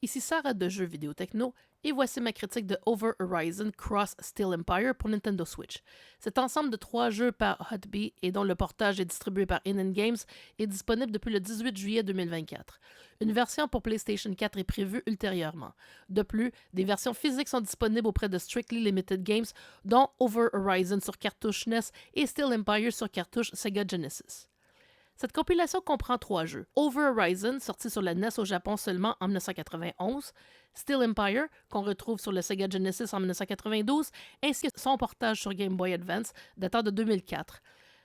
Ici Sarah de Jeux Vidéo Techno, et voici ma critique de Over Horizon Cross Steel Empire pour Nintendo Switch. Cet ensemble de 3 jeux par Hotbee et dont le portage est distribué par In-N Games est disponible depuis le 18 juillet 2024. Une version pour PlayStation 4 est prévue ultérieurement. De plus, des versions physiques sont disponibles auprès de Strictly Limited Games, dont Over Horizon sur cartouche NES et Steel Empire sur cartouche Sega Genesis. Cette compilation comprend 3 jeux. Over Horizon, sorti sur la NES au Japon seulement en 1991, Steel Empire, qu'on retrouve sur le Sega Genesis en 1992, ainsi que son portage sur Game Boy Advance datant de 2004.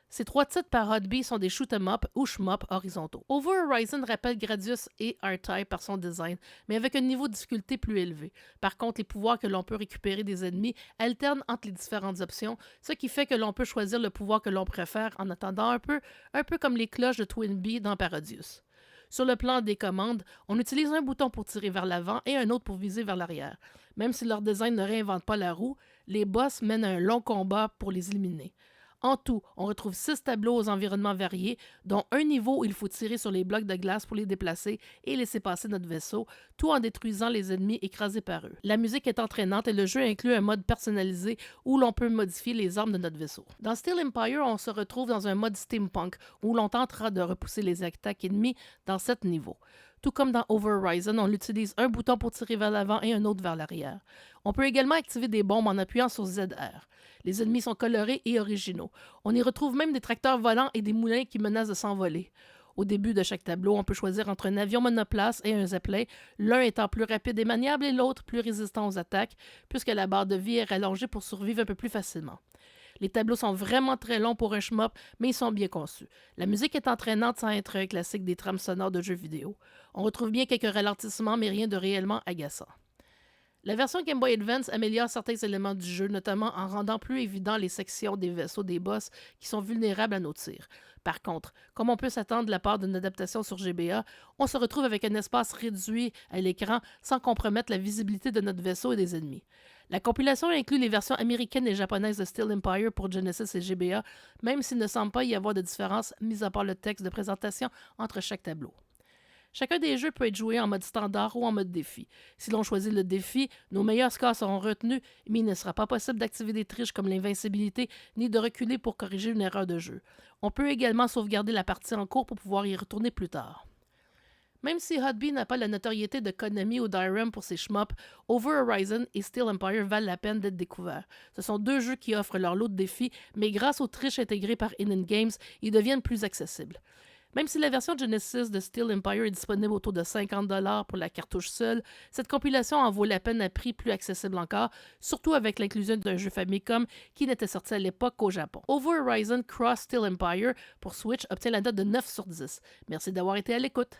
Ces 3 titres par Hotbee sont des shoot-em-up ou shmup horizontaux. Over Horizon rappelle Gradius et R-Type par son design, mais avec un niveau de difficulté plus élevé. Par contre, les pouvoirs que l'on peut récupérer des ennemis alternent entre les différentes options, ce qui fait que l'on peut choisir le pouvoir que l'on préfère en attendant un peu comme les cloches de Twin Bee dans Parodius. Sur le plan des commandes, on utilise un bouton pour tirer vers l'avant et un autre pour viser vers l'arrière. Même si leur design ne réinvente pas la roue, les boss mènent un long combat pour les éliminer. En tout, on retrouve 6 tableaux aux environnements variés, dont un niveau où il faut tirer sur les blocs de glace pour les déplacer et laisser passer notre vaisseau, tout en détruisant les ennemis écrasés par eux. La musique est entraînante et le jeu inclut un mode personnalisé où l'on peut modifier les armes de notre vaisseau. Dans Steel Empire, on se retrouve dans un mode steampunk où l'on tentera de repousser les attaques ennemies dans 7 niveaux. Tout comme dans Over Horizon, on utilise un bouton pour tirer vers l'avant et un autre vers l'arrière. On peut également activer des bombes en appuyant sur ZR. Les ennemis sont colorés et originaux. On y retrouve même des tracteurs volants et des moulins qui menacent de s'envoler. Au début de chaque tableau, on peut choisir entre un avion monoplace et un zeppelin, l'un étant plus rapide et maniable et l'autre plus résistant aux attaques, puisque la barre de vie est rallongée pour survivre un peu plus facilement. Les tableaux sont vraiment très longs pour un shmup, mais ils sont bien conçus. La musique est entraînante sans être un classique des trames sonores de jeux vidéo. On retrouve bien quelques ralentissements, mais rien de réellement agaçant. La version Game Boy Advance améliore certains éléments du jeu, notamment en rendant plus évident les sections des vaisseaux des boss qui sont vulnérables à nos tirs. Par contre, comme on peut s'attendre de la part d'une adaptation sur GBA, on se retrouve avec un espace réduit à l'écran sans compromettre la visibilité de notre vaisseau et des ennemis. La compilation inclut les versions américaines et japonaises de Steel Empire pour Genesis et GBA, même s'il ne semble pas y avoir de différence, mis à part le texte de présentation entre chaque tableau. Chacun des jeux peut être joué en mode standard ou en mode défi. Si l'on choisit le défi, nos meilleurs scores seront retenus, mais il ne sera pas possible d'activer des triches comme l'invincibilité ni de reculer pour corriger une erreur de jeu. On peut également sauvegarder la partie en cours pour pouvoir y retourner plus tard. Même si Hotbee n'a pas la notoriété de Konami ou d'Irem pour ses shmups, Over Horizon et Steel Empire valent la peine d'être découverts. Ce sont 2 jeux qui offrent leur lot de défis, mais grâce aux triches intégrées par In-N Games, ils deviennent plus accessibles. Même si la version Genesis de Steel Empire est disponible autour de 50$ pour la cartouche seule, cette compilation en vaut la peine à prix plus accessible encore, surtout avec l'inclusion d'un jeu Famicom qui n'était sorti à l'époque qu'au Japon. Over Horizon Cross Steel Empire pour Switch obtient la note de 9 sur 10. Merci d'avoir été à l'écoute.